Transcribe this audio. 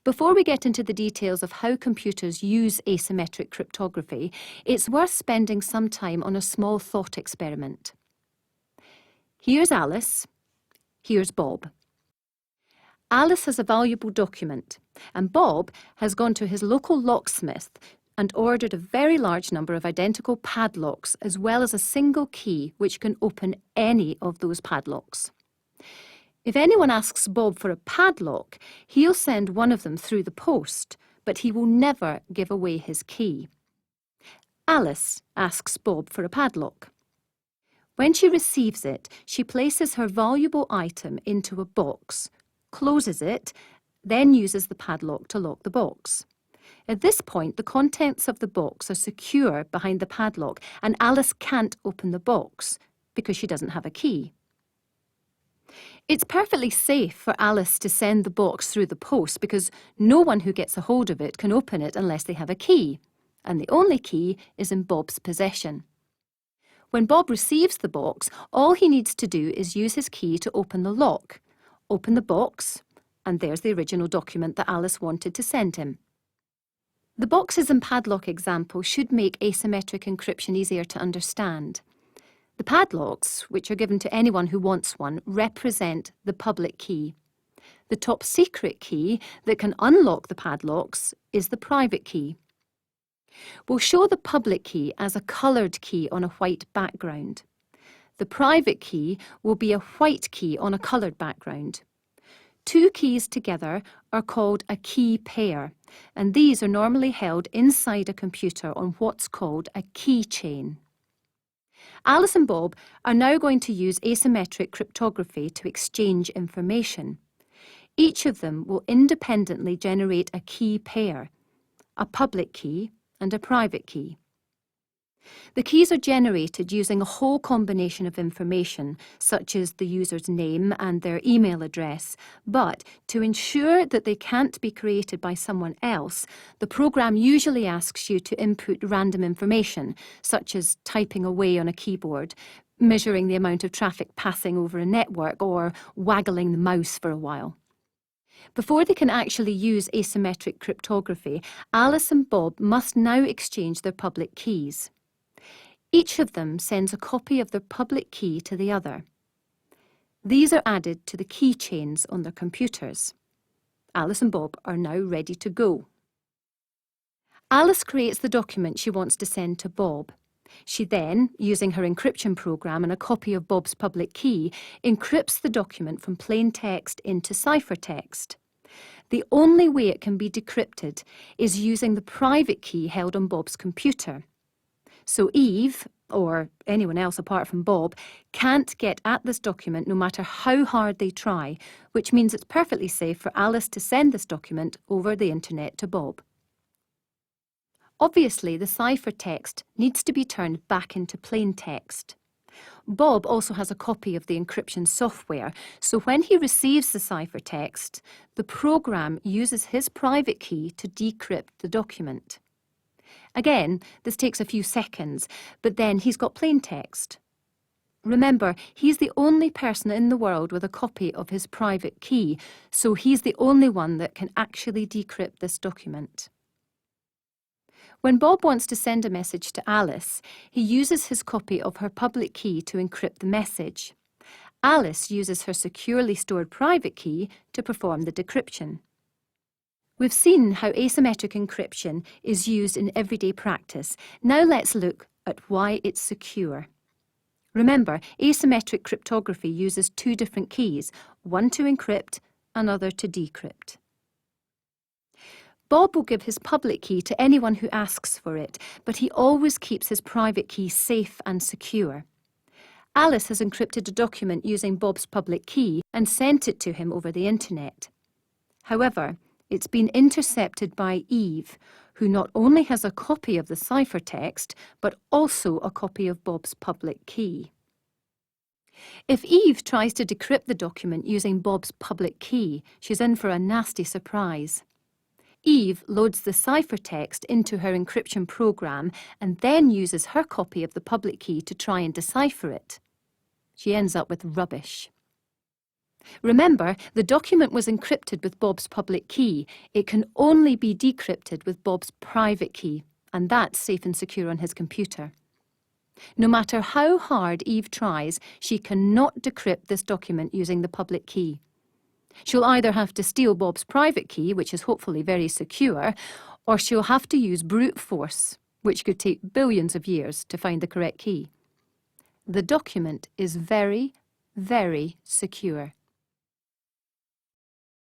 Before we get into the details of how computers use asymmetric cryptography, it's worth spending some time on a small thought experiment. Here's Alice, here's Bob. Alice has a valuable document, and Bob has gone to his local locksmith and ordered a very large number of identical padlocks, as well as a single key which can open any of those padlocks. If anyone asks Bob for a padlock, he'll send one of them through the post, but he will never give away his key. Alice asks Bob for a padlock. When she receives it, she places her valuable item into a box, closes it, then uses the padlock to lock the box. At this point, the contents of the box are secure behind the padlock, and Alice can't open the box because she doesn't have a key. It's perfectly safe for Alice to send the box through the post because no one who gets a hold of it can open it unless they have a key, and the only key is in Bob's possession. When Bob receives the box, all he needs to do is use his key to open the lock, open the box, and there's the original document that Alice wanted to send him. The boxes and padlock example should make asymmetric encryption easier to understand. The padlocks, which are given to anyone who wants one, represent the public key. The top secret key that can unlock the padlocks is the private key. We'll show the public key as a coloured key on a white background. The private key will be a white key on a coloured background. Two keys together are called a key pair, and these are normally held inside a computer on what's called a key chain. Alice and Bob are now going to use asymmetric cryptography to exchange information. Each of them will independently generate a key pair, a public key and a private key. The keys are generated using a whole combination of information, such as the user's name and their email address, but to ensure that they can't be created by someone else, the program usually asks you to input random information, such as typing away on a keyboard, measuring the amount of traffic passing over a network, or waggling the mouse for a while. Before they can actually use asymmetric cryptography, Alice and Bob must now exchange their public keys. Each of them sends a copy of their public key to the other. These are added to the key chains on their computers. Alice and Bob are now ready to go. Alice creates the document she wants to send to Bob. She then, using her encryption program and a copy of Bob's public key, encrypts the document from plain text into ciphertext. The only way it can be decrypted is using the private key held on Bob's computer. So Eve, or anyone else apart from Bob, can't get at this document no matter how hard they try, which means it's perfectly safe for Alice to send this document over the internet to Bob. Obviously, the ciphertext needs to be turned back into plain text. Bob also has a copy of the encryption software, so when he receives the ciphertext, the program uses his private key to decrypt the document. Again, this takes a few seconds, but then he's got plain text. Remember, he's the only person in the world with a copy of his private key, so he's the only one that can actually decrypt this document. When Bob wants to send a message to Alice, he uses his copy of her public key to encrypt the message. Alice uses her securely stored private key to perform the decryption. We've seen how asymmetric encryption is used in everyday practice. Now let's look at why it's secure. Remember, asymmetric cryptography uses two different keys, one to encrypt, another to decrypt. Bob will give his public key to anyone who asks for it, but he always keeps his private key safe and secure. Alice has encrypted a document using Bob's public key and sent it to him over the internet. However, it's been intercepted by Eve, who not only has a copy of the ciphertext, but also a copy of Bob's public key. If Eve tries to decrypt the document using Bob's public key, she's in for a nasty surprise. Eve loads the ciphertext into her encryption program and then uses her copy of the public key to try and decipher it. She ends up with rubbish. Remember, the document was encrypted with Bob's public key. It can only be decrypted with Bob's private key, and that's safe and secure on his computer. No matter how hard Eve tries, she cannot decrypt this document using the public key. She'll either have to steal Bob's private key, which is hopefully very secure, or she'll have to use brute force, which could take billions of years to find the correct key. The document is very, very secure.